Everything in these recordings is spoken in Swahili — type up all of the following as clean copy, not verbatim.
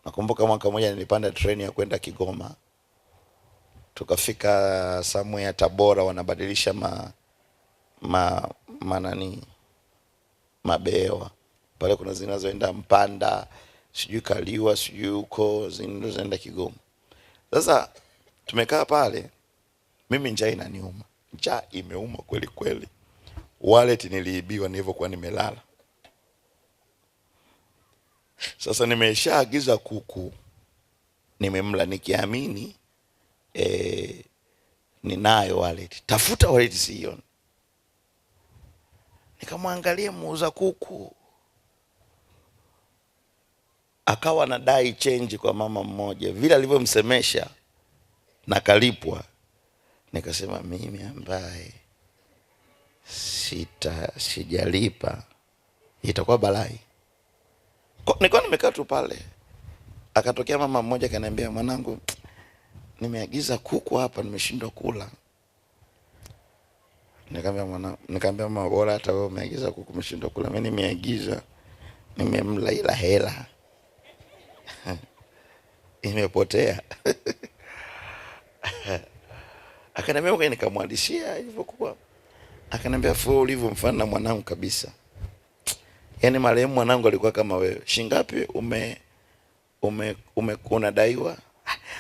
Nakumbuka mwaka mmoja nilipanda treni ya kwenda Kigoma. Tukafika somewhere Tabora, wanabadilisha mabewa. Pale kuna zinazoenda Mpanda, sijui Kaliwa, sijui huko zinazoenda Kigoma. Sasa tumekaa pale, mimi njaa inaniuma. Njaa imeuma kweli kweli. Wallet niliibiwa nilivyokuwa nimelala. Sasa nimeshaagiza kuku, nimemla nikiamini ninayo wallet. Tafuta wallet sioni. Nikamwangalia muuza kuku, akawa anadai change kwa mama mmoja. Vile alivyomsemesha na kalipwa, nikasema mimi ambaye sijalipa itakuwa balai. Nilikuwa nimekaa tu pale, akatokea mama mmoja kaniambia, mwanangu, nimeagiza kuku hapa nimeshindwa kula. Nikamwambia mama, bora hata wewe umeagiza kuku umeshindwa kula, mimi nimeagiza nimemla ila hela imepotea. Akaniambia kwa, nikamwadishia ilivyokuwa. Akaniambia fua ulivyomfana na mwanangu kabisa. Yaani marehemu mwanangu alikuwa kama wewe. Shingapi unadaiwa?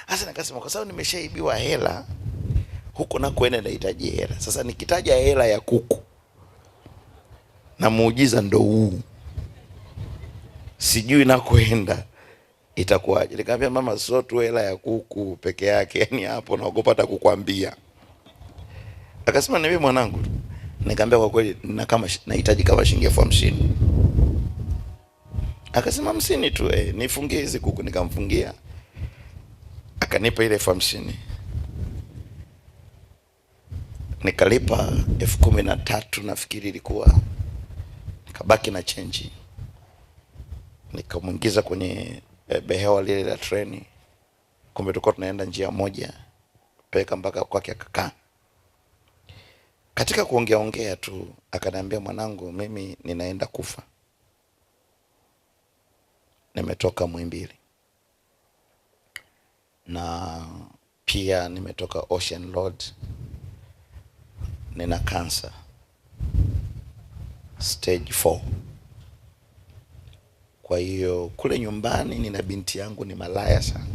Sasa nikasema kwa sababu nimeshaibiwa hela, huko na kwenda nahitaji hela. Sasa nikitaja hela ya kuku na muujiza ndo huu, sijui na kwenda itakuwaje. Nikamwambia mama, sio tu hela ya kuku peke yake, yani hapo naogopa hata kukwambia. Akasema niambie mwanangu. Nikamwambia kwa kweli nahitaji kama shilingi 50,000. Akasema 50 tu, nifungie hizi kuku. Nikamfungia. Akanipa ile 50,000. Nikalipa 13,000 nafikiri ilikuwa. Nikabaki na change. Nikamuingiza kwenye behewa lile la treni. Kumbe tulikuwa tunaenda njia moja, peka mpaka kwake akakaa. Katika kuongea tu akaniambia, mwanangu, mimi ninaenda kufa. Nimetoka Muhimbili. Na pia nimetoka Ocean Road. Nina cancer stage 4. Kwa hiyo kule nyumbani nina binti yangu ni malaya sana.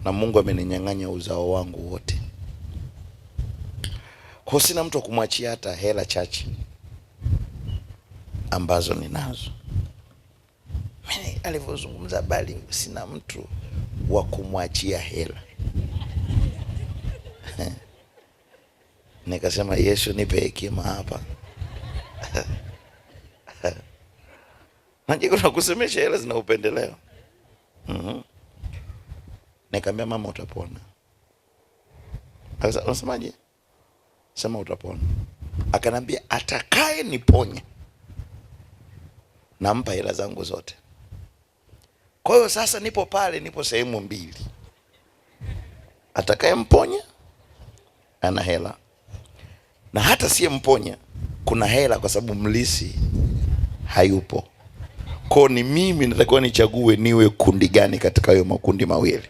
Na Mungu ameninyang'anya uzao wangu wote. Kwa sina mtu wa kumwachia hata hela chache ambazo ninazo. Mimi alivyozungumza, bali sina mtu wa kumwachia hela. Nikasema, Yesu nipe hekima hapa. Najua kuna kusemesha hela zina upendeleo. Nikamwambia mama, utapona. Akasema, unasemaje? Sema utapona. Akanambia atakaye niponya nampa hela zangu zote. Kwa hiyo sasa nipo pale, nipo sehemu mbili. Atakaye mponya ana hela, na hata siye mponya kuna hela, kwa sababu mlisi hayupo. Kwa ni mimi natakiwa nichague niwe kundi gani katika hayo makundi mawili.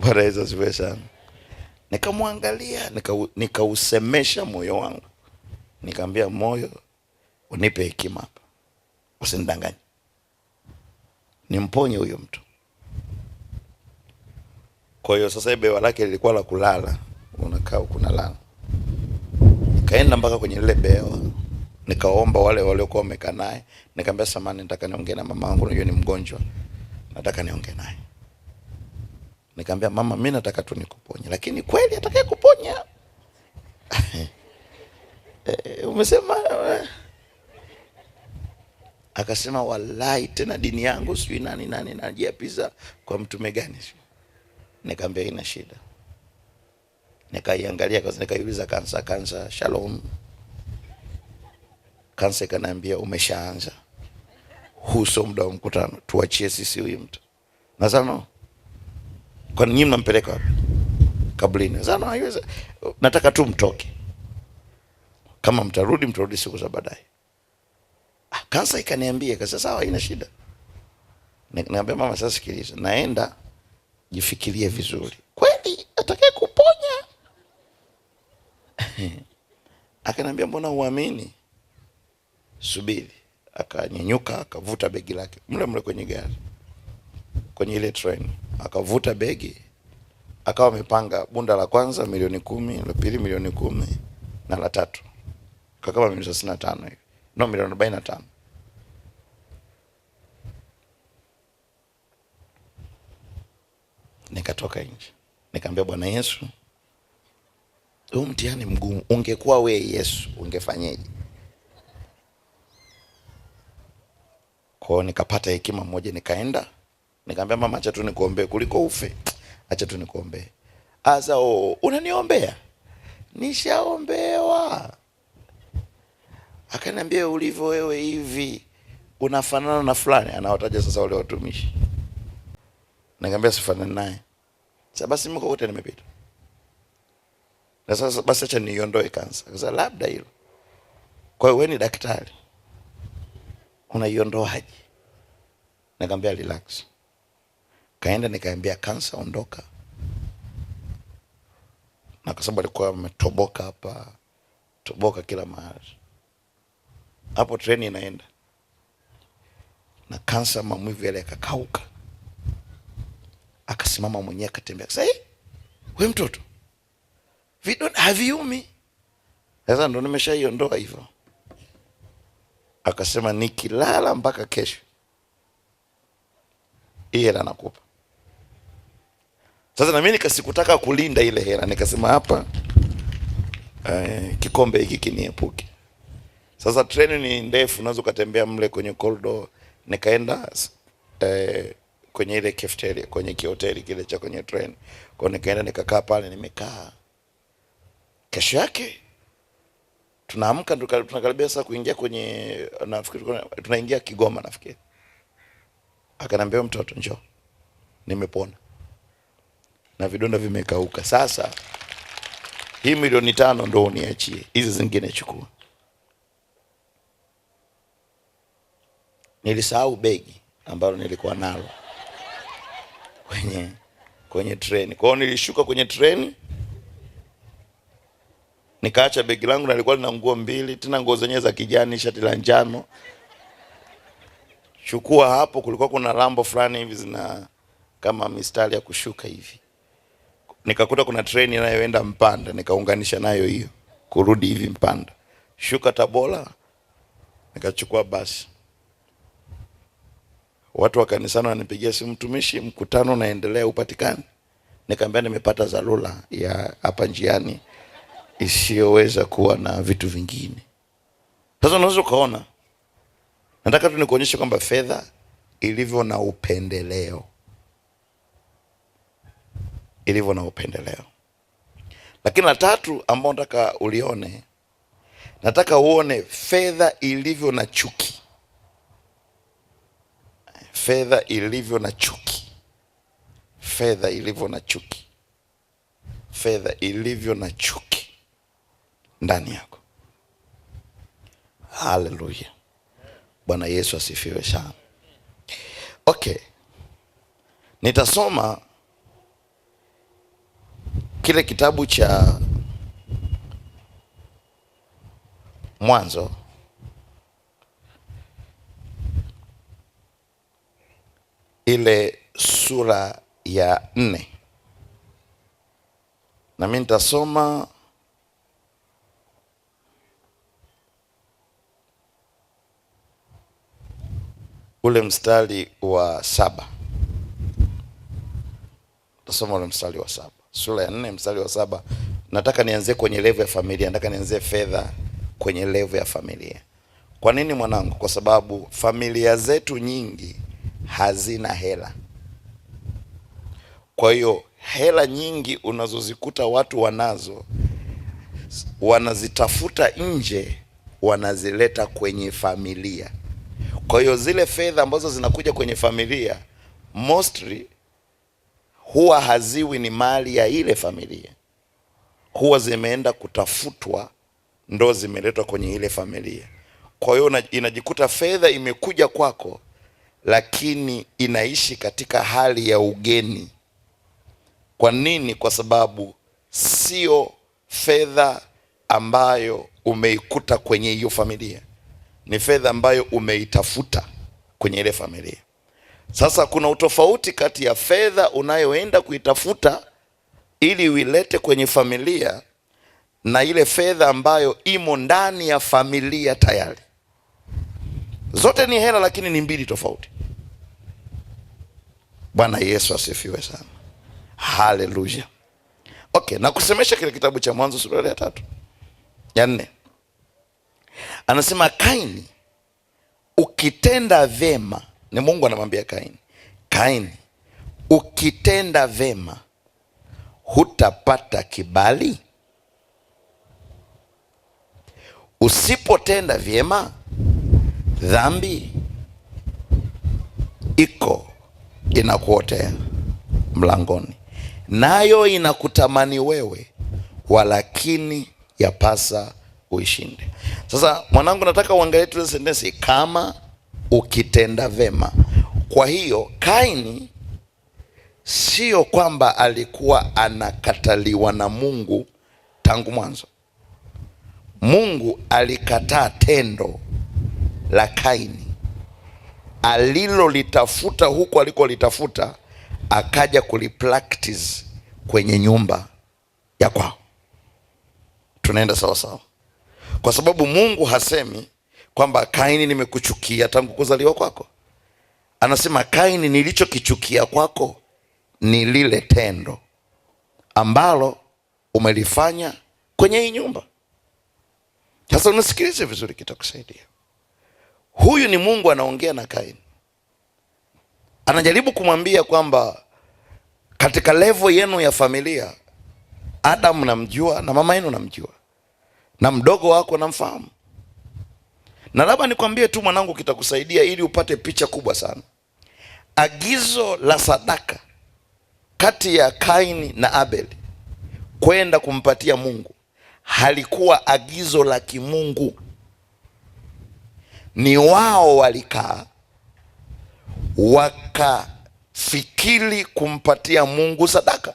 Bwana Yesu asifiwe sana. Nikamwangalia, nikausemesha moyo wangu. Nikamwambia, moyo, unipe hekima hapa. Usinidanganye. Nimponye huyo mtu. Kwa hiyo sasa bewa lake lilikuwa la kulala. Unakaa unalala. Kaenda mpaka kwenye ile bewa. Nikaomba wale waliokuwa wamekaa naye. Nikamwambia, samahani, nataka niongee na mama yangu, unajua ni mgonjwa. Nataka niongee naye. Nikamwambia, mama, mimi nataka tu nikuponye. Lakini kweli atakaye kuponya? Umesema? Akasema, wallahi tena dini yangu sijui nani najiapiza kwa mtume gani. Nikamwambia, ina shida. Nikaiangalia kwa nikaiuliza, kansa Shalom. Kansa kaniambia, umeshaanza. Huso muda wa mkutano, tuachie sisi huyu mtu. Nasema, kwa nini mnampeleka wapi? Kaburini. Nasema, haiwezi. Nataka tu mtoke. Kama mtarudi siku za baadaye. Kansa ikaniambia, kasa sawa, haina shida. Nikamwambia mama, sasa sikiliza, naenda, jifikirie vizuri, kweli atakaye kuponya? Akaniambia, mbona uamini? Subiri. Akanyenyuka, akavuta begi lake mle kwenye gari, kwenye ile train, akavuta begi, akawa amepanga bunda la kwanza 10,000,000, la pili 10,000,000, na la tatu kama 35 hivi, no, 45. Nikatoka nje, nikamwambia, Bwana Yesu, huu mtihani mgumu, ungekuwa we Yesu ungefanyaje? Kwa nikapata hekima moja, nikaenda nikamwambia mama, acha tu nikuombee kuliko ufe, acha tu nikuombee. Asa, unaniombea? Nishaombewa. Akaniambia, ulivyo wewe hivi unafanana na fulani, anawataja sasa wale watumishi. Nikamwambia sifanani naye. Sasa basi mko wote nimepita. Na sasa basi acha niondoe kansa. Sasa labda hilo. Kwa hiyo wewe ni daktari, unaiondoaje? Nikamwambia relax. Kaenda nikaambia kansa ondoka. Na kwa sababu alikuwa ametoboka hapa, toboka kila mahali. Hapo treni inaenda. Na kansa maumivu yale yakakauka. Akasimama mwenyewe akatembea. Sasa wewe mtoto, haviumi. Sasa ndo nimeshaiondoa hivyo. Akasema nikilala mpaka kesho hii hela nakupa. Sasa na mimi nikasikutaka kulinda ile hela, nikasema hapa kikombe hiki kiniepuke. Sasa treni ni ndefu, unaweza kutembea mle kwenye corridor. Nikaenda kwenye ile cafeteria, kwenye kihoteli kile cha kwenye train. Kwa nikaenda nikakaa pale, nimekaa. Kesho yake tunaamka, tunakaribia sasa kuingia kwenye, nafikiri tunaingia Kigoma nafikiri. Akanambia, mtoto njoo, nimepona na vidonda vimekauka. Sasa hii 5,000,000 ndo uniachie, hizi zingine chukua. Nilisahau begi ambalo nilikuwa nalo kwenye treni. Kwa hiyo nilishuka kwenye treni, nikaacha begi langu, na nilikuwa na nguo 2, tena nguo zenyewe za kijani, shati la njano. Chukua hapo, kulikuwa kuna lambo fulani hivi zina kama mistari ya kushuka hivi. Nikakuta kuna treni inayoenda Mpanda, nikaunganisha nayo hiyo kurudi hivi Mpanda. Shuka Tabora, nikachukua basi. Watu wa kanisani wanipigia simu, mtumishi, mkutano unaendelea, upatikane? Nikamwambia nimepata dharura ya hapa njiani isiyoweza kuwa na vitu vingine. Sasa unaweza ukaona, nataka tu nikuonyeshe kwamba fedha ilivyo na upendeleo, ilivyo na upendeleo. Lakini la tatu ambao nataka ulione, nataka uone fedha ilivyo na chuki. Fedha ilivyo na chuki. Fedha ilivyo na chuki. Fedha ilivyo na chuki ndani yako. Haleluya. Bwana Yesu asifiwe sana. Okay. Nitasoma kile kitabu cha Mwanzo ile sura ya 4. Na mimi nitasoma ule mstari wa 7. Nitasoma ule mstari wa 7. Sura ya 4 mstari wa 7. Nataka nianzie kwenye level ya familia. Nataka nianzie fedha kwenye level ya familia. Kwa nini mwanangu? Kwa sababu familia zetu nyingi hazina hela. Kwa hiyo hela nyingi unazozikuta watu wanazo, wanazitafuta nje, wanazileta kwenye familia. Kwa hiyo zile fedha ambazo zinakuja kwenye familia mostly huwa haziwi ni mali ya ile familia, huwa zimeenda kutafutwa ndo zimeletwa kwenye ile familia. Kwa hiyo inajikuta fedha imekuja kwako, lakini inaishi katika hali ya ugeni. Kwa nini? Kwa sababu sio fedha ambayo umeikuta kwenye hiyo familia, ni fedha ambayo umeitafuta kwenye ile familia. Sasa kuna utofauti kati ya fedha unayoenda kuitafuta ili uilete kwenye familia na ile fedha ambayo imo ndani ya familia tayari. Zote ni hela, lakini ni mbili tofauti. Bwana Yesu asifiwe sana. Haleluya. Okay, na kusemesha kile kitabu cha Mwanzo sura ya 3 ya 4. Anasema Kaini, ukitenda vema, ni Mungu anamwambia Kaini, Kaini, ukitenda vema hutapata kibali? Usipotenda vyema, dhambi iko inakuotea mlangoni, nayo inakutamani wewe, walakini yapasa uishinde. Sasa mwanangu, nataka uangalie tu sentensi, kama ukitenda vema. Kwa hiyo Kaini sio kwamba alikuwa anakataliwa na Mungu tangu mwanzo. Mungu alikataa tendo la Kaini alilolitafuta huko alikolitafuta, akaja kulipractice kwenye nyumba ya kwao. Tunaenda sawa sawa, kwa sababu Mungu hasemi kwamba Kaini, nimekuchukia tangu kuzaliwa kwako. Anasema Kaini, nilichokichukia kwako ni lile tendo ambalo umelifanya kwenye hii nyumba. Sasa unasikilize vizuri, kitakusaidia. Huyu ni Mungu anaongea na Kaini, anajaribu kumwambia kwamba katika level yenu ya familia, Adam namjua na mama yenu namjua na mdogo wako namfahamu, na labda nikwambie tu mwanangu, kitakusaidia ili upate picha kubwa sana. Agizo la sadaka kati ya Kaini na Abeli kwenda kumpatia Mungu halikuwa agizo la kimungu. Ni wao walikaa wakafikiri kumpatia Mungu sadaka.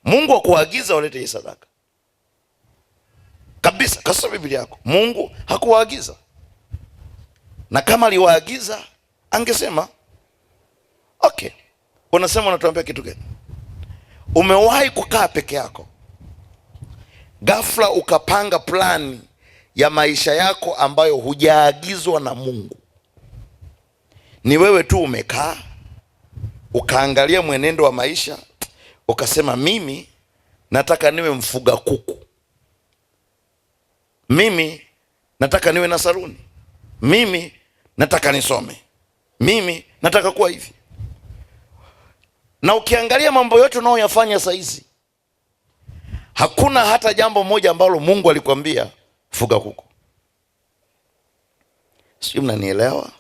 Mungu hakuagiza walete hii sadaka kabisa. Kasoma Biblia yako, Mungu hakuwaagiza, na kama aliwaagiza angesema okay. Unasema, unatuambia kitu gani? Umewahi kukaa peke yako, ghafla ukapanga plani ya maisha yako ambayo hujaagizwa na Mungu? Ni wewe tu umekaa ukaangalia mwenendo wa maisha, ukasema mimi nataka niwe mfuga kuku, mimi nataka niwe na saluni, mimi nataka nisome, mimi nataka kuwa hivi. Na ukiangalia mambo yote unayoyafanya saa hizi, hakuna hata jambo moja ambalo Mungu alikwambia fuga kuku. Sijui mnanielewa?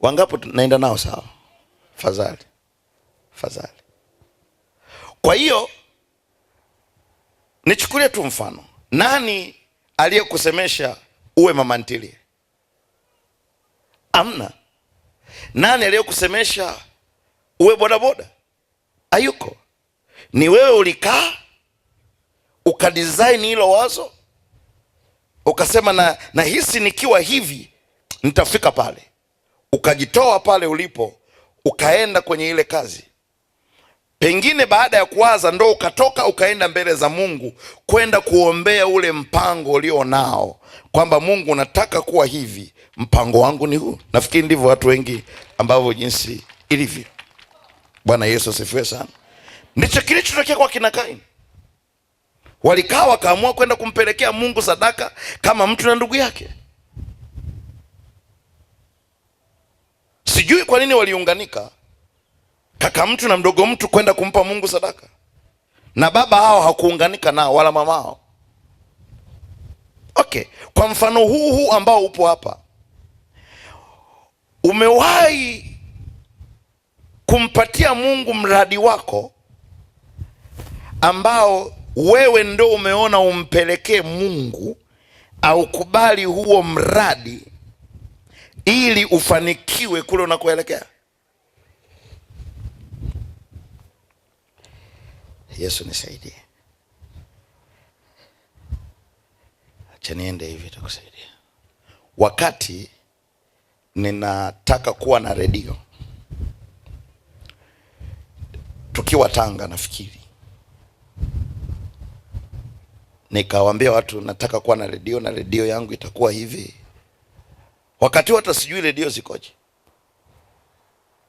Wangapo naenda nao sawa? Fadhali. Kwa hiyo nichukulie tu mfano, nani aliyekusemesha uwe mama ntilie? Amna. Nani aliyekusemesha uwe bodaboda? Hayuko. Ni wewe ulikaa ukadesign hilo wazo, ukasema na hisi nikiwa hivi nitafika pale. Ukajitoa pale ulipo, ukaenda kwenye ile kazi. Pengine baada ya kuwaza ndo ukatoka ukaenda mbele za Mungu kwenda kuombea ule mpango ulio nao, kwamba Mungu, nataka kuwa hivi, mpango wangu ni huu. Nafikiri ndivyo watu wengi ambavyo jinsi ilivyo. Bwana Yesu asifiwe sana. Ndicho kilichotokea kwa kina Kaini. Walikaa wakaamua kwenda kumpelekea Mungu sadaka kama mtu na ndugu yake. Sijui kwa nini waliunganika kaka mtu na mdogo mtu kwenda kumpa Mungu sadaka, na baba hao hakuunganika nao wala mama hao. Okay, kwa mfano huu ambao upo hapa, umewahi kumpatia Mungu mradi wako ambao wewe ndo umeona umpelekee Mungu aukubali huo mradi ili ufanikiwe kule unakoelekea. Yesu nisaidie. Acha niende hivi tukusaidia. Wakati ninataka kuwa na redio tukiwa Tanga, nafikiri nikawaambia watu nataka kuwa na redio na redio yangu itakuwa hivi. Wakati hata sijui redio zikoje.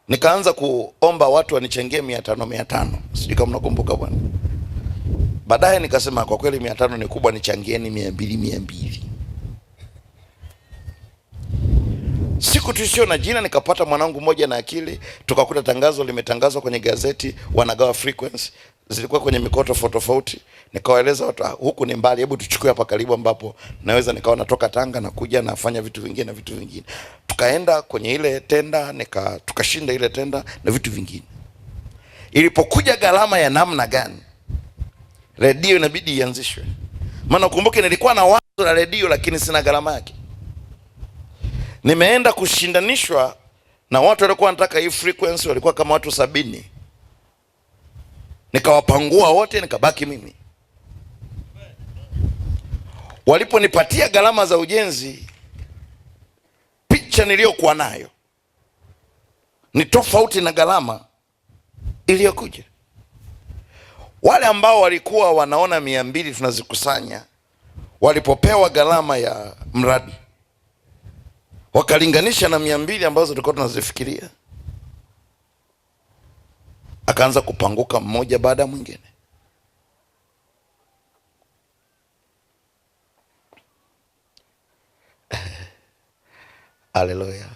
Nikaanza kuomba watu wanichengee 500. Sijui kama mnakumbuka bwana. Baadaye nikasema kwa kweli 500 ni kubwa, nichangieni 200. Siku tusio na jina nikapata mwanangu mmoja na akili, tukakuta tangazo limetangazwa kwenye gazeti, wanagawa frequency, zilikuwa kwenye mikoa tofauti. Nikawaeleza watu, huku ni mbali, hebu tuchukue hapa karibu ambapo naweza nikawa natoka Tanga na kuja nafanya vitu vingine. Tukaenda kwenye ile tenda, tukashinda ile tenda na vitu vingine. Ilipokuja gharama ya namna gani, redio inabidi ianzishwe. Maana ukumbuke nilikuwa na wazo la redio lakini sina gharama yake. Nimeenda kushindanishwa na watu walikuwa wanataka hii frequency, walikuwa kama watu 70. Nikawapangua wote, nikabaki mimi. Waliponipatia gharama za ujenzi, picha niliyokuwa nayo ni tofauti na gharama iliyokuja. Wale ambao walikuwa wanaona 200 tunazikusanya, walipopewa gharama ya mradi wakalinganisha na 200 ambazo tulikuwa tunazifikiria, akaanza kupanguka mmoja baada ya mwingine. Haleluya.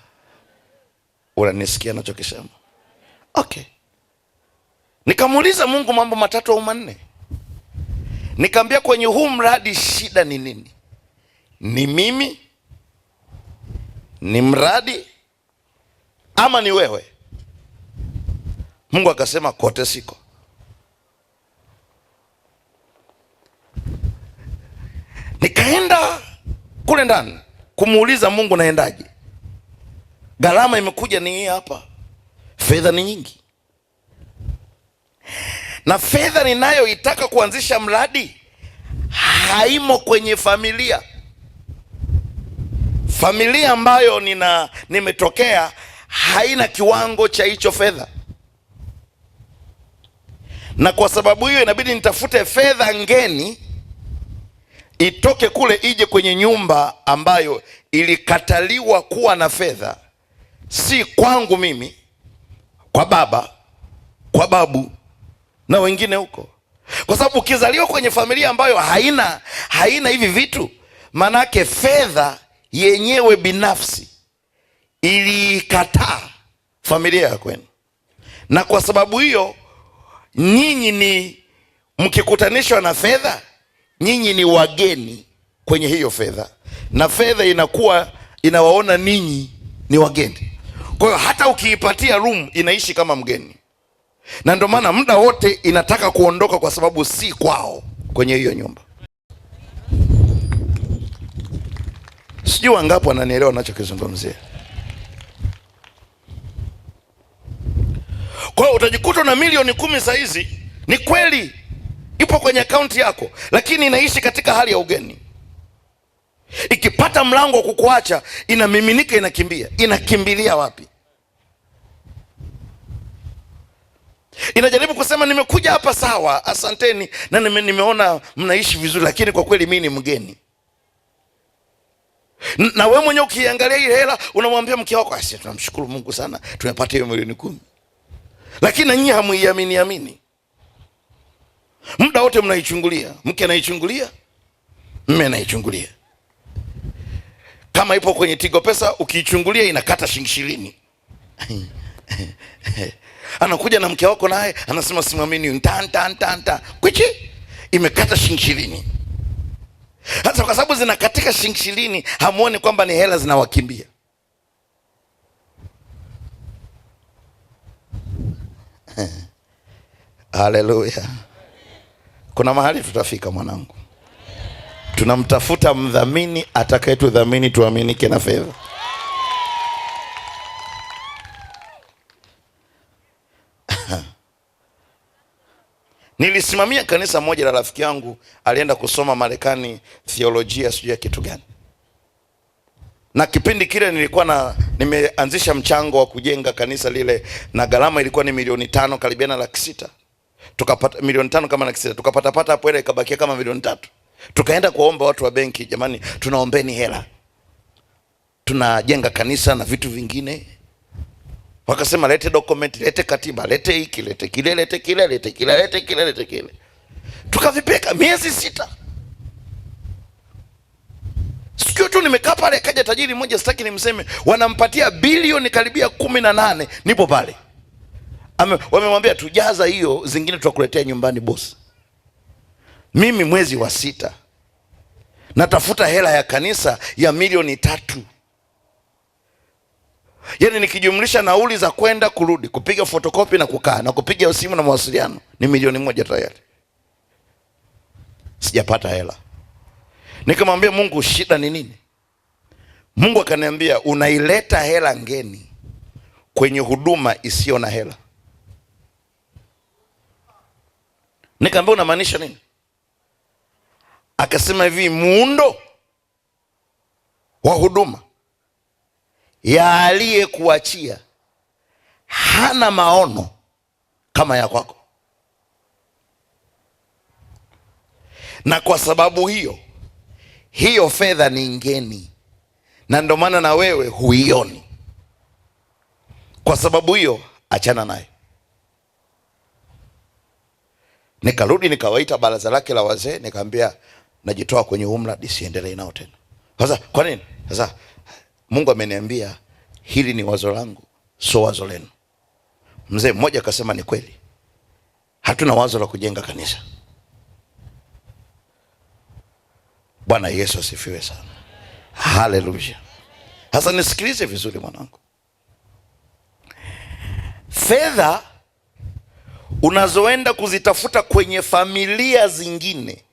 Unanisikia nachokisema? Okay. Nikamuuliza Mungu mambo 3 au 4. Nikamwambia kwenye huu mradi shida ni nini? Ni mimi? Ni mradi? Ama ni wewe? Mungu akasema kote siko. Nikaenda kule ndani kumuuliza Mungu naendaje? Gharama imekuja ni hii hapa. Fedha ni nyingi. Na fedha ninayoitaka kuanzisha mradi haimo kwenye familia. Familia ambayo nimetokea haina kiwango cha hicho fedha. Na kwa sababu hiyo inabidi nitafute fedha ngeni itoke kule ije kwenye nyumba ambayo ilikataliwa kuwa na fedha, si kwangu mimi, kwa baba, kwa babu na wengine huko. Kwa sababu ukizaliwa kwenye familia ambayo haina hivi vitu, manake fedha yenyewe binafsi ilikataa familia ya kwenu. Na kwa sababu hiyo nyinyi ni mkikutanishwa na fedha, nyinyi ni wageni kwenye hiyo fedha, na fedha inakuwa inawaona ninyi ni wageni. Kwa hiyo hata ukiipatia room inaishi kama mgeni, na ndio maana muda wote inataka kuondoka kwa sababu si kwao kwenye hiyo nyumba. Sijui wangapi wananielewa ninachokizungumzia. Kwa hiyo utajikuta na milioni 10 saa hizi, ni kweli ipo kwenye akaunti yako, lakini inaishi katika hali ya ugeni. Ikipata mlango wa kukuacha inamiminika, inakimbia. Inakimbilia wapi? Inajaribu kusema nimekuja hapa sawa, asanteni, na nimeona mnaishi vizuri, lakini kwa kweli mimi ni mgeni. Na wewe mwenyewe ukiangalia ile hela unamwambia mke wako, "Asi, tunamshukuru Mungu sana tumepata hiyo milioni 10." Lakini nyinyi hamuiamini. Muda wote mnaichungulia, mke anaichungulia, mume anaichungulia. Kama ipo kwenye Tigo Pesa ukiichungulia inakata shilingi 20. Anakuja na mke wako naye anasema simamini tan kwichi imekata shilingi 20. Hata kwa sababu zinakatika shilingi 20 hamuoni kwamba ni hela zinawakimbia. Haleluya. Kuna mahali tutafika mwanangu. Tunamtafuta mdhamini atakayetudhamini tuaminike na fedha. Nilisimamia kanisa moja la rafiki yangu, alienda kusoma Marekani theolojia sijui ya kitu gani. Na kipindi kile nilikuwa nimeanzisha mchango wa kujenga kanisa lile, na gharama ilikuwa ni $5,000,000 karibiana $600,000. Tukapata $5,000,000 kama $600,000. Tukapata hapo ile ikabakia kama $3,000,000. Tukaenda kuomba watu wa benki, jamani tunaombeni hela, tunajenga kanisa na vitu vingine. Wakasema lete document, lete katiba, lete hiki, lete kile, lete kile, lete kile, lete kile, lete kile. Tukavipeka miezi 6. Sikio tu nimekaa pale, kaja tajiri mmoja, sitaki nimseme, wanampatia bilioni karibia 18. Nipo pale, wamemwambia tujaza hiyo, zingine tutakuletea nyumbani boss. Mimi mwezi wa 6 natafuta hela ya kanisa ya $3,000,000. Yaani nikijumlisha nauli za kwenda kurudi, kupiga fotokopi na kukaa na kupiga simu na mawasiliano, ni $1,000,000 tayari. Sijapata hela. Nikamwambia Mungu, shida ni nini? Mungu akaniambia, unaileta hela ngeni kwenye huduma isiyo na hela. Nikamwambia unamaanisha nini? Akasema hivi, muundo wa huduma ya aliyekuachia hana maono kama ya kwako, na kwa sababu hiyo fedha ni ngeni, na ndio maana na wewe huioni. Kwa sababu hiyo achana naye. Nikarudi nikawaita baraza lake la wazee, nikamwambia najitoa kwenye umradi, siendelee nao tena. Sasa kwa nini? Sasa Mungu ameniambia hili ni wazo langu, sio wazo lenu. Mzee mmoja akasema ni kweli, hatuna wazo la kujenga kanisa. Bwana Yesu asifiwe sana. Haleluya. Sasa nisikilize vizuri mwanangu. Fedha unazoenda kuzitafuta kwenye familia zingine,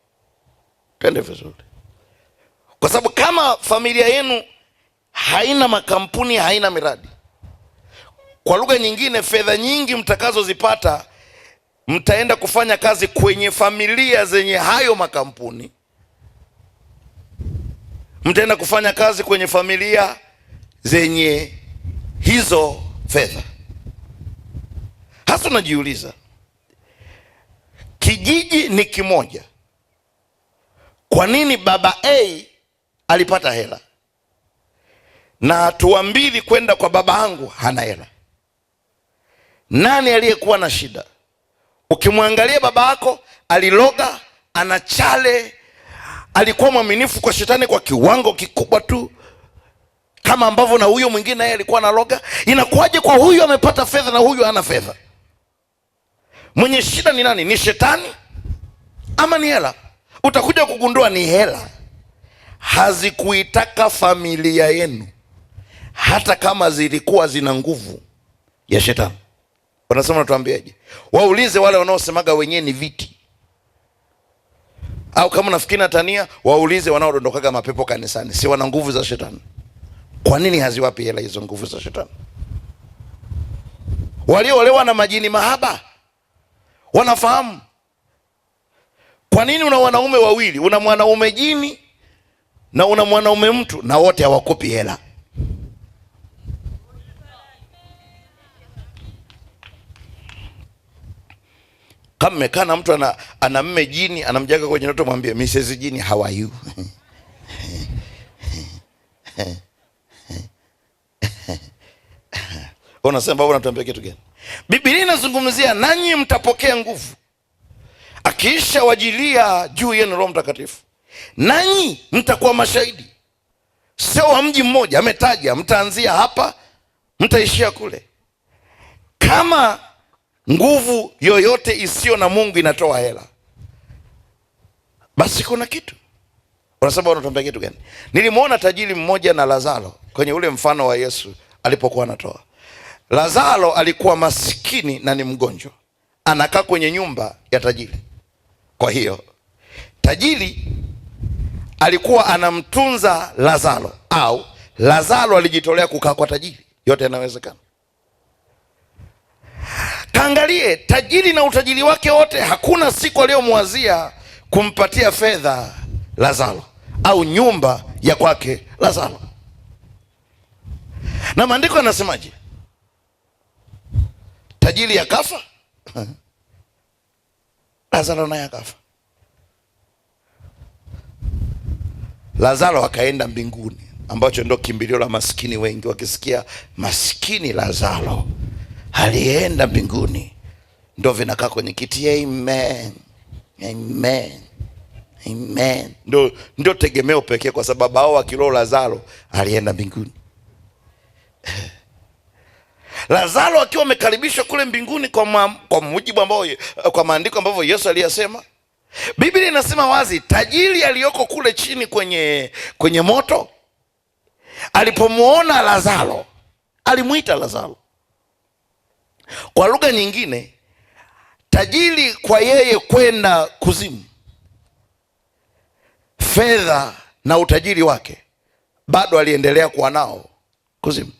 twende vizuri, kwa sababu kama familia yenu haina makampuni, haina miradi, kwa lugha nyingine, fedha nyingi mtakazozipata mtaenda kufanya kazi kwenye familia zenye hayo makampuni, mtaenda kufanya kazi kwenye familia zenye hizo fedha. Hasa unajiuliza, kijiji ni kimoja, kwa nini baba A alipata hela na hatua 2 kwenda kwa baba yangu hana hela? Nani aliyekuwa na shida? Ukimwangalia baba yako aliloga, anachale, alikuwa mwaminifu kwa shetani kwa kiwango kikubwa tu, kama ambavyo na huyo mwingine yeye alikuwa analoga. Inakuwaje kwa huyu amepata fedha na huyu hana fedha? Mwenye shida ni nani? Ni shetani ama ni hela? Utakuja kugundua ni hela. Hazikuitaka familia yenu, hata kama zilikuwa zina nguvu ya shetani. Wanasema natuambiaje? Waulize wale wanaosemaga wenyewe ni viti, au kama nafikiri natania, waulize wanaodondokaga mapepo kanisani, si wana nguvu za shetani? Kwa nini haziwapi hela hizo nguvu za shetani? Walioolewa na majini mahaba wanafahamu. Kwa nini una wanaume wawili, una mwanaume jini na una mwanaume mtu, na wote hawakopi hela? Kama mekaa na mtu ana mme jini, anamjaga kwenye ndoto, mwambie Mrs. Jini, how are you? Unasema baba unatuambia kitu gani? Biblia inazungumzia nanyi mtapokea nguvu akiisha wajilia juu yenu Roho Mtakatifu, nanyi mtakuwa mashahidi. Sio wa mji mmoja, ametaja mtaanzia hapa, mtaishia kule. Kama nguvu yoyote isiyo na Mungu inatoa hela, basi kuna kitu. Unasema unatuambia kitu gani? Nilimwona tajiri mmoja na Lazaro kwenye ule mfano wa Yesu alipokuwa anatoa. Lazaro alikuwa masikini na ni mgonjwa, anakaa kwenye nyumba ya tajiri. Kwa hiyo tajiri alikuwa anamtunza Lazaro au Lazaro alijitolea kukaa kwa tajiri. Yote yanawezekana. Kaangalie tajiri na utajiri wake wote, hakuna siku aliyomwazia kumpatia fedha Lazaro au nyumba ya kwake Lazaro. Na maandiko yanasemaje? Tajiri akafa, Lazaro naye akafa. Lazaro akaenda mbinguni, ambacho ndo kimbilio la maskini wengi. Wakisikia maskini Lazaro alienda mbinguni, ndo vinakaa kwenye kiti. Amen, amen, amen. Ndio tegemeo pekee, kwa sababu hao wakiroho Lazaro alienda mbinguni. Lazaro akiwa amekaribishwa kule mbinguni kwa mujibu ambao, kwa maandiko ambavyo Yesu aliyasema. Biblia inasema wazi, tajiri aliyoko kule chini kwenye moto alipomuona Lazaro alimuita Lazaro. Kwa lugha nyingine, tajiri kwa yeye kwenda kuzimu, fedha na utajiri wake bado aliendelea kuwa nao kuzimu.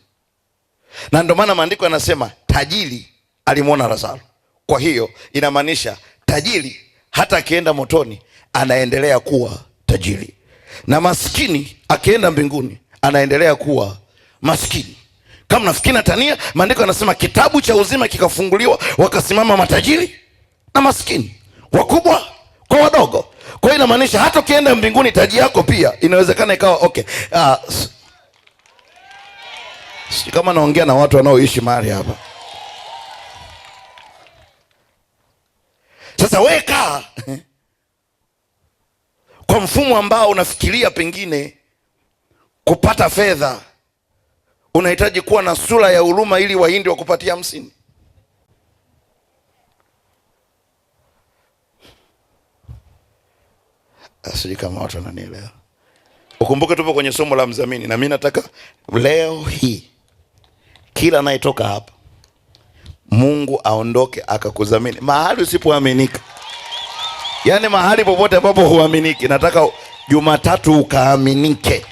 Na ndio maana maandiko yanasema tajiri alimwona Lazaro. Kwa hiyo inamaanisha tajiri hata akienda motoni anaendelea kuwa tajiri, na maskini akienda mbinguni anaendelea kuwa maskini. Kama nafikiri natania, maandiko yanasema kitabu cha uzima kikafunguliwa, wakasimama matajiri na maskini, wakubwa kwa wadogo. Kwa hiyo inamaanisha hata ukienda mbinguni taji yako pia inawezekana ikawa okay. Kama naongea na watu wanaoishi mahali hapa. Sasa weka kwa mfumo ambao unafikiria pengine kupata fedha unahitaji kuwa na sura ya huruma ili Wahindi wakupatia 50. Asili kama watu wananielewa. Ukumbuke tupo kwenye somo la mdhamini, na mimi nataka leo hii kila anayetoka hapa Mungu aondoke akakudhamini mahali usipoaminika. Yaani mahali popote ambapo huaminiki, nataka Jumatatu ukaaminike.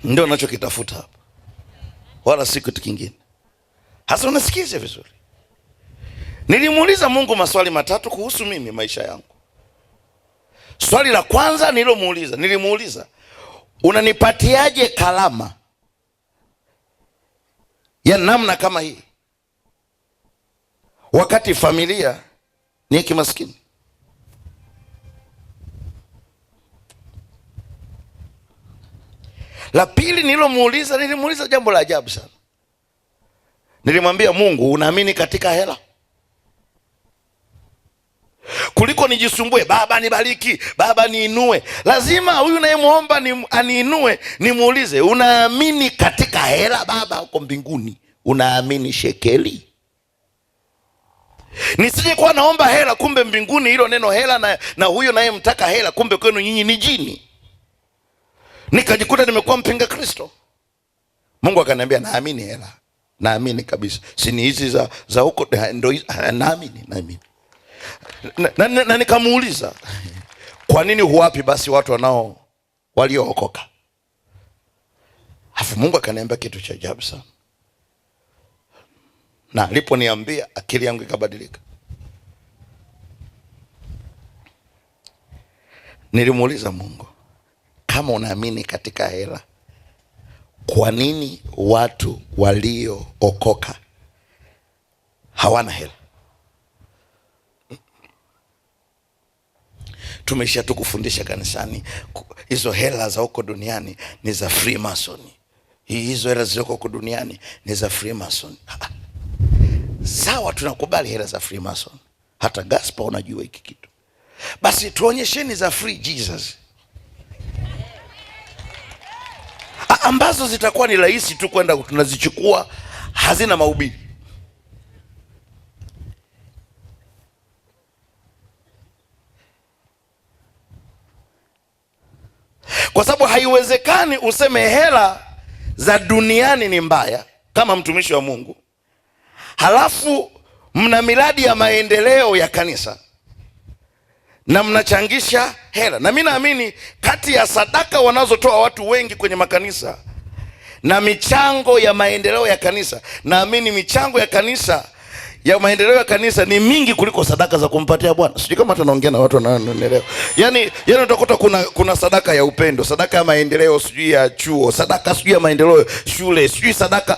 Ndio ninachokitafuta hapa, wala si kitu kingine. Hasa unasikize vizuri. Nilimuuliza Mungu maswali matatu kuhusu mimi, maisha yangu. Swali la kwanza nilimuuliza, unanipatiaje kalama ya namna kama hii wakati familia ni kimaskini? La pili nilimuuliza jambo la ajabu sana. Nilimwambia Mungu, unaamini katika hela? Kuliko nijisumbue, Baba nibariki, Baba niinue, lazima huyu nayemuomba aniinue nimuulize, unaamini katika hela? Baba uko mbinguni, unaamini shekeli? Nisije kuwa naomba hela, kumbe mbinguni hilo neno hela na huyo naye mtaka hela, kumbe kwenu nyinyi ni jini. Nikajikuta nimekuwa mpinga Kristo. Mungu akaniambia, naamini hela, naamini kabisa. Sini hizi za huko ndo naamini. Na nikamuuliza, kwa nini huwapi basi watu waliookoka? Afu Mungu akaniambia kitu cha ajabu sana. Na aliponiambia akili yangu ikabadilika. Nilimuuliza Mungu, kama unaamini katika hela, kwa nini watu waliookoka hawana hela? Tumesha tukufundisha kanisani hizo hela za huko duniani ni za Freemason. Hizo hela za huko duniani ni za Freemason. Sawa, tunakubali hela za Freemason. Hata gospel unajua hiki kitu. Basi tuonyesheni za free Jesus, ambazo zitakuwa ni rahisi tu kwenda tunazichukua, hazina mahubiri. Kwa sababu haiwezekani useme hela za duniani ni mbaya kama mtumishi wa Mungu, halafu mna miradi ya maendeleo ya kanisa na mnachangisha hela. Na mimi naamini kati ya sadaka wanazotoa watu wengi kwenye makanisa na michango ya maendeleo ya kanisa, naamini michango ya kanisa ya maendeleo ya kanisa ni mingi kuliko sadaka za kumpatia Bwana. Sijui kama tunaongea na watu wanaonielewa. Yaani utakuta kuna sadaka ya upendo, sadaka ya maendeleo sijui ya chuo, sadaka sijui ya maendeleo shule, sijui sadaka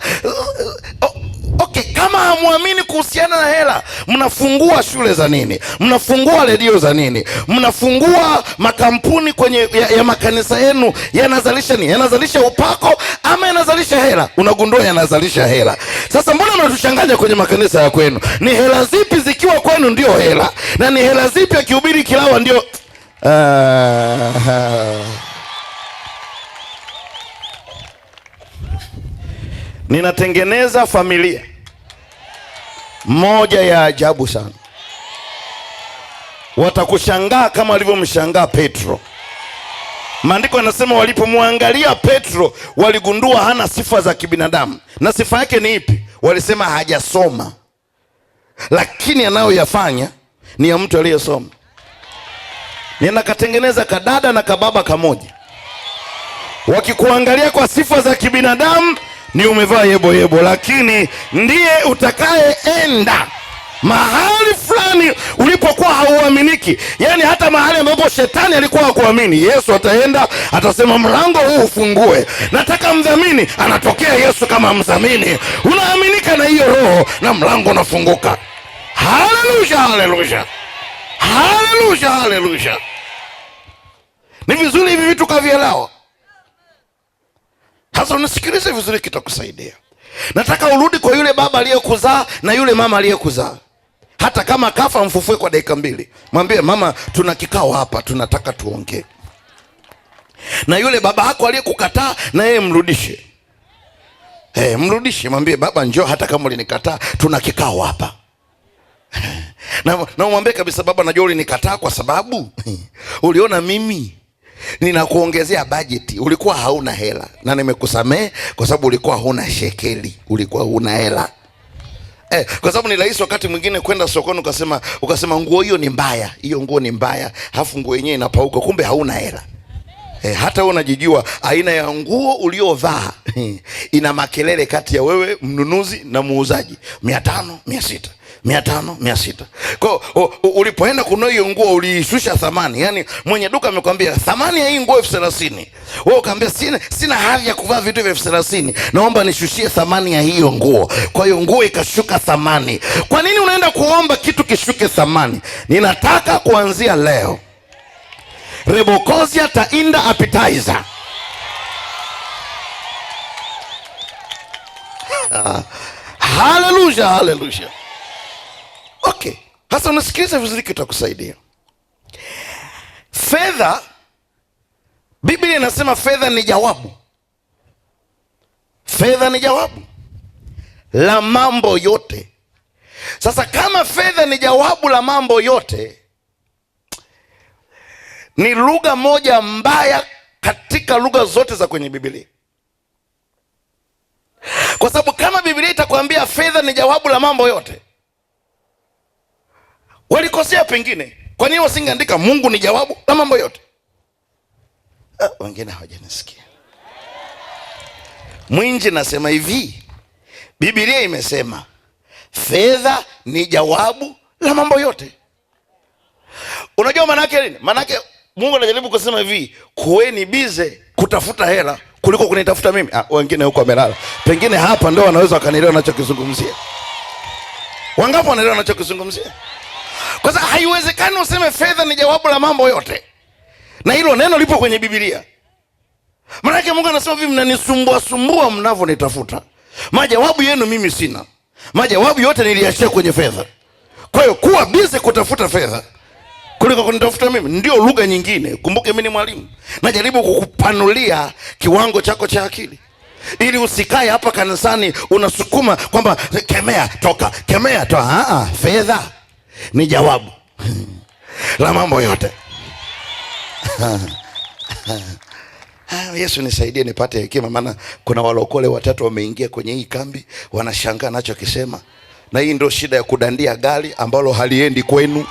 okay, kama hamuamini kuhusiana na hela, mnafungua shule za nini? Mnafungua redio za nini? Mnafungua makampuni kwenye ya makanisa yenu, yanazalisha nini? Yanazalisha upako ama yanazalisha hela? Unagundua yanazalisha hela. Sasa mbona mnatuchanganya kwenye makanisa ya kwenu? Ni hela zipi zikiwa kwenu ndio hela? Na ni hela zipi akihubiri Kilawa ndio ninatengeneza familia moja ya ajabu sana. Watakushangaa kama walivyomshangaa Petro. Maandiko yanasema walipomwangalia Petro waligundua hana sifa za kibinadamu. Na sifa yake ni ipi? Walisema hajasoma, lakini anayoyafanya ni ya mtu aliyesoma. Katengeneza kadada na kababa kamoja. Wakikuangalia kwa sifa za kibinadamu ni umevaa yebo, lakini ndiye utakayeenda mahali fulani ulipokuwa hauaminiki. Yaani hata mahali ambapo shetani alikuwa hakuamini, Yesu ataenda, atasema mlango huu ufungue, nataka mdhamini. Anatokea Yesu kama mdhamini, unaaminika na hiyo roho na mlango unafunguka. Haleluya, haleluya, haleluya, haleluya. Ni vizuri hivi vitu kavielewa. Sasa unasikiliza vizuri, kitakusaidia. Nataka urudi kwa yule baba aliyekuzaa na yule mama aliyekuzaa. Hata kama kafa, mfufue kwa dakika 2. Mwambie mama, tuna kikao hapa, tunataka tuongee. Na yule baba yako aliyekukataa, na yeye mrudishe. Mrudishe, mwambie baba, njoo, hata kama ulinikataa, tuna kikao hapa. Na umwambie kabisa, baba, najua ulinikataa kwa sababu uliona mimi ninakuongezea bajeti, ulikuwa hauna hela, na nimekusamehe kwa sababu ulikuwa huna shekeli, ulikuwa huna hela. Kwa sababu ni rahisi wakati mwingine kwenda sokoni ukasema nguo hiyo ni mbaya, hiyo nguo ni mbaya, halafu nguo yenyewe inapauka, kumbe hauna hela. Hata wewe unajijua aina ya nguo uliovaa ina makelele kati ya wewe mnunuzi na muuzaji. 500, 600, 500, 600. Kwa ulipoenda kununua hiyo nguo uliishusha thamani. Yaani mwenye duka amekwambia thamani ya hii nguo 30,000. Wewe ukamwambia sina haja ya kuvaa vitu vya 30,000. Naomba nishushie thamani ya hiyo nguo. Kwa hiyo nguo ikashuka thamani. Kwa nini unaenda kuomba kitu kishuke thamani? Ninataka kuanzia leo Rebokozia tainda appetizer. Haleluya, haleluya. Okay, sasa unasikiliza vizuri, kitakusaidia. Fedha, Biblia inasema fedha ni jawabu. Fedha ni jawabu la mambo yote. Sasa kama fedha ni jawabu la mambo yote, ni lugha moja mbaya katika lugha zote za kwenye Biblia. Kwa sababu kama Biblia itakwambia fedha ni jawabu la mambo yote, walikosea pengine. Kwa nini wasingeandika Mungu ni jawabu la mambo yote? Wengine hawajanisikia. Mwinji nasema hivi, Biblia imesema fedha ni jawabu la mambo yote. Unajua maana yake nini? Maana yake Mungu anajaribu kusema hivi, kuweni bize kutafuta hela kuliko kunitafuta mimi. Wengine huko wamelala. Pengine hapa ndio wanaweza wakanielewa ninachokizungumzia. Wangapi wanaelewa ninachokizungumzia? Kwa sababu haiwezekani useme fedha ni jawabu la mambo yote na hilo neno lipo kwenye Biblia. Maana yake Mungu anasema hivi, mnanisumbua mnavyonitafuta. Majawabu yenu mimi sina. Majawabu yote niliachia kwenye fedha. Kwa hiyo kuwa bize kutafuta fedha kuliko kunitafuta mimi. Ndio lugha nyingine. Kumbuke mimi ni mwalimu. Najaribu kukupanulia kiwango chako cha akili, ili usikae hapa kanisani unasukuma kwamba kemea toka, kemea toka. Fedha ni jawabu la mambo yote. Yesu nisaidie nipate hekima, maana kuna walokole 3 wameingia kwenye hii kambi, wanashangaa nacho kisema. Na hii ndio shida ya kudandia gari ambalo haliendi kwenu.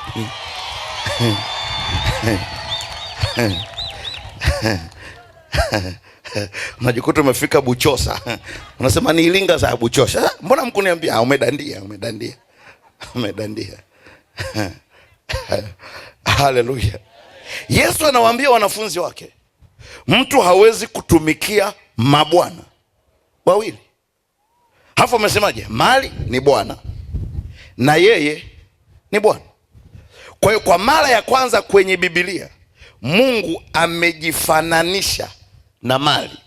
Unajikuta umefika Buchosa, unasema ni Ilinga za Buchosa. Mbona mkuniambia? Umedandia, umedandia, umedandia. Haleluya. Yesu anawaambia wanafunzi wake, mtu hawezi kutumikia mabwana wawili. Hapo amesemaje? Mali ni bwana na yeye ni bwana. Kwa hiyo kwa mara ya kwanza kwenye Biblia Mungu amejifananisha na mali,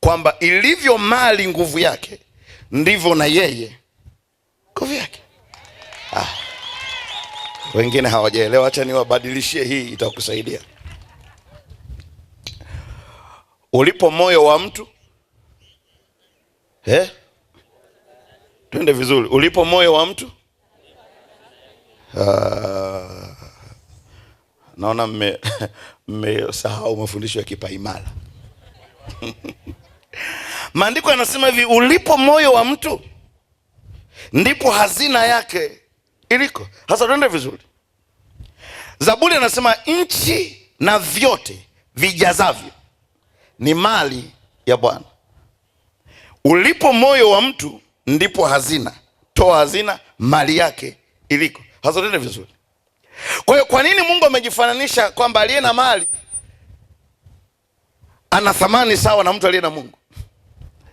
kwamba ilivyo mali nguvu yake ndivyo na yeye nguvu yake. Wengine hawajaelewa, acha niwabadilishie hii, itakusaidia. Ulipo moyo wa mtu twende vizuri. Ulipo moyo wa mtu naona mmesahau mafundisho ya kipaimara. Maandiko yanasema hivi, ulipo moyo wa mtu ndipo hazina yake iliko. Sasa twende vizuri. Zaburi anasema nchi na vyote vijazavyo ni mali ya Bwana. Ulipo moyo wa mtu ndipo hazina, toa hazina, mali yake iliko. Sasa twende vizuri. Kwa hiyo kwa nini Mungu amejifananisha kwamba aliye na mali ana thamani sawa na mtu aliye na Mungu?